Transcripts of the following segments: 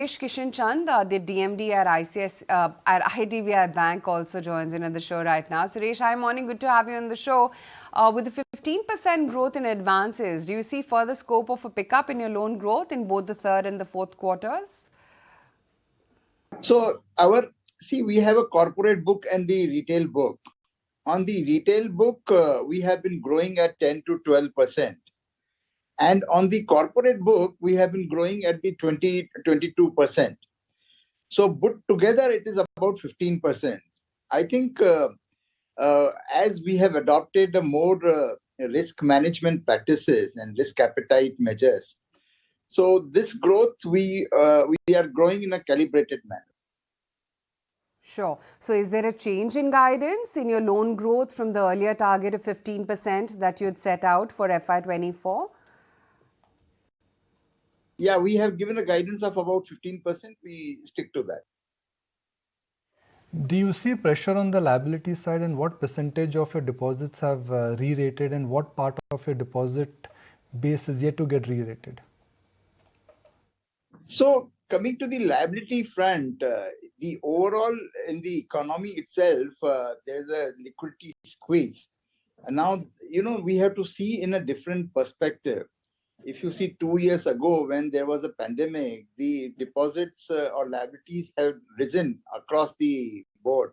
Kishinchand, the DMD at at IDBI Bank, also joins in on the show right now. Suresh, hi, morning. Good to have you on the show. With the 15% growth in advances, do you see further scope of a pickup in your loan growth in both the third and the fourth quarters? So we have a corporate book and the retail book. On the retail book, we have been growing at 10 to 12%. And on the corporate book, we have been growing at the 22%. So put together, it is about 15%. I think as we have adopted a more risk management practices and risk appetite measures, so this growth, we are growing in a calibrated manner. Sure. So is there a change in guidance in your loan growth from the earlier target of 15% that you had set out for FY24? Yeah, we have given a guidance of about 15%. We stick to that. Do you see pressure on the liability side, and what percentage of your deposits have re-rated, and what part of your deposit base is yet to get re-rated? So coming to the liability front, the overall in the economy itself, there's a liquidity squeeze. And now, we have to see in a different perspective. If you see 2 years ago when there was a pandemic, the deposits or liabilities have risen across the board.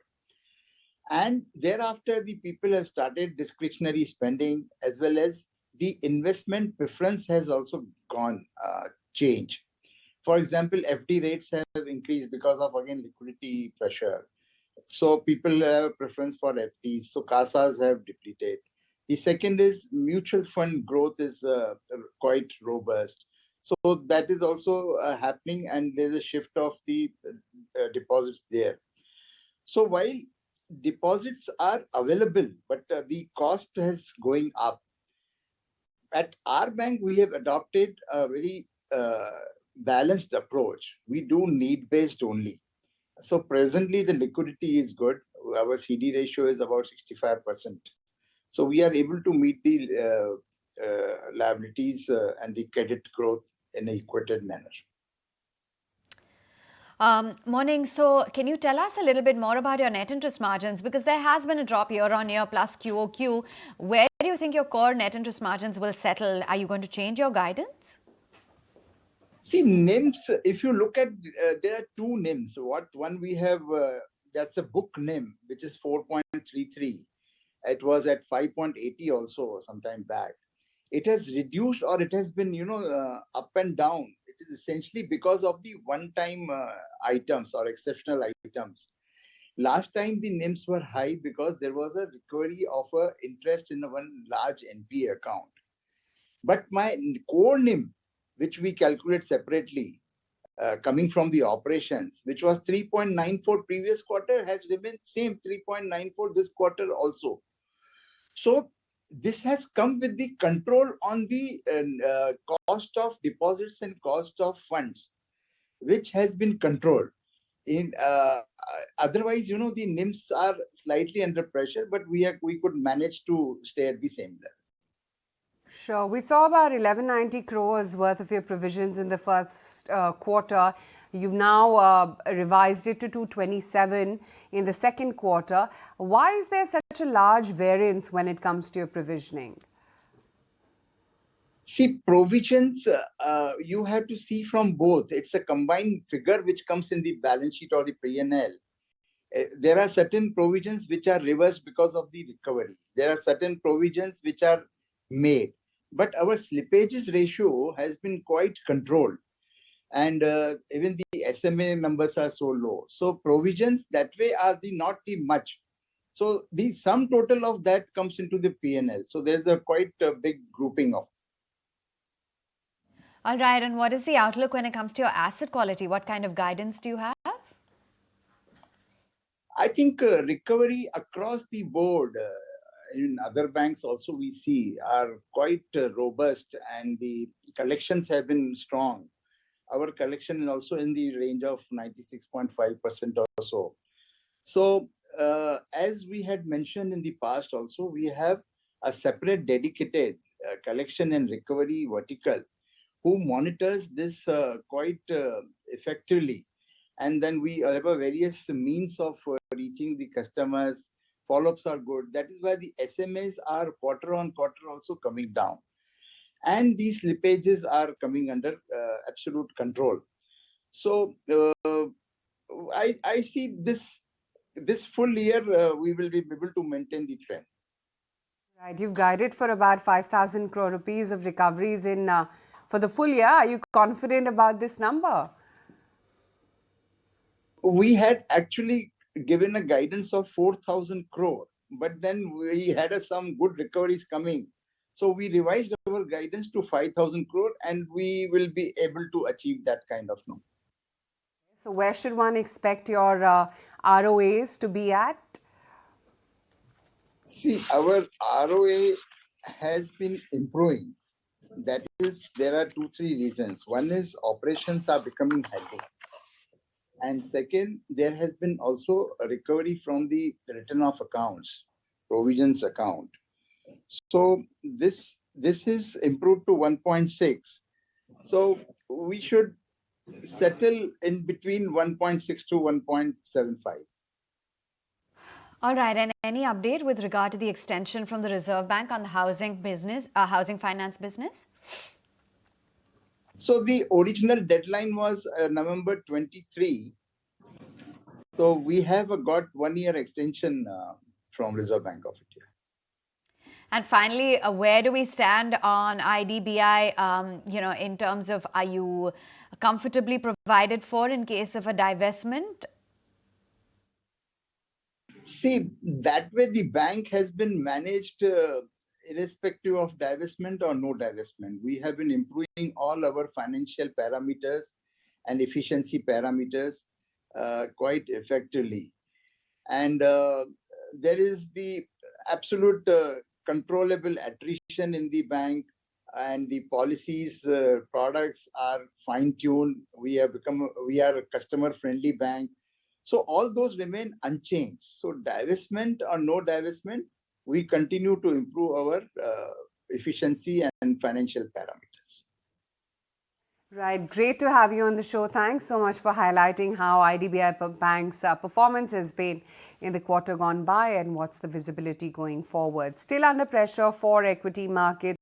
And thereafter, the people have started discretionary spending, as well as the investment preference has also gone change. For example, FD rates have increased because of, again, liquidity pressure. So people have a preference for FDs. So CASAs have depleted. The second is mutual fund growth is quite robust. So that is also happening, and there's a shift of the deposits there. So while deposits are available, but the cost is going up. At our bank, we have adopted a very balanced approach. We do need-based only. So presently, the liquidity is good. Our CD ratio is about 65%. So we are able to meet the liabilities and the credit growth in an equated manner. Morning. So can you tell us a little bit more about your net interest margins? Because there has been a drop year on year plus QOQ. Where do you think your core net interest margins will settle? Are you going to change your guidance? See, NIMs, if you look at, there are two NIMs. One we have, that's a book NIM, which is 4.33. It was at 5.80 also some time back. It has reduced, or it has been, up and down. It is essentially because of the one-time items or exceptional items. Last time the NIMs were high because there was a recovery of interest in one large NPA account. But my core NIM, which we calculate separately, coming from the operations, which was 3.94 previous quarter, has remained same 3.94 this quarter also. So this has come with the control on the cost of deposits and cost of funds, which has been controlled. Otherwise, the NIMs are slightly under pressure, but we could manage to stay at the same level. Sure. We saw about 1190 crores worth of your provisions in the first quarter. You've now revised it to 227 in the second quarter. Why is there such a large variance when it comes to your provisioning? See, provisions, you have to see from both. It's a combined figure which comes in the balance sheet or the P&L. There are certain provisions which are reversed because of the recovery. There are certain provisions which are made. But our slippages ratio has been quite controlled. And even the SMA numbers are so low. So provisions that way are not the much. So the sum total of that comes into the P&L. So there's a quite a big grouping of. All right. And what is the outlook when it comes to your asset quality? What kind of guidance do you have? I think recovery across the board in other banks also we see are quite robust, and the collections have been strong. Our collection is also in the range of 96.5% or so. So as we had mentioned in the past also, we have a separate dedicated collection and recovery vertical who monitors this quite effectively. And then we have a various means of reaching the customers. Follow-ups are good. That is why the SMAs are quarter on quarter also coming down. And these slippages are coming under absolute control. So I see this full year we will be able to maintain the trend. Right, you've guided for about 5,000 crore rupees of recoveries in for the full year. Are you confident about this number? We had actually given a guidance of 4,000 crore, but then we had some good recoveries coming. So we revised our guidance to 5,000 crore and we will be able to achieve that kind of number. So where should one expect your ROAs to be at? See, our ROA has been improving. That is, there are 2-3 reasons. One is operations are becoming healthy. And second, there has been also a recovery from the written off accounts, provisions account. So this is improved to 1.6. So we should settle in between 1.6 to 1.75. All right, and any update with regard to the extension from the Reserve Bank on the housing finance business? So the original deadline was November 23. So we have got 1 year extension from Reserve Bank of India. And finally, where do we stand on IDBI, in terms of, are you comfortably provided for in case of a divestment? See, that way the bank has been managed irrespective of divestment or no divestment. We have been improving all our financial parameters and efficiency parameters quite effectively. And there is the absolute controllable attrition in the bank, and the policies, products are fine-tuned. We are a customer-friendly bank. So all those remain unchanged. So divestment or no divestment, we continue to improve our efficiency and financial parameters. Right, great to have you on the show. Thanks so much for highlighting how IDBI Bank's performance has been in the quarter gone by and what's the visibility going forward. Still under pressure for equity markets.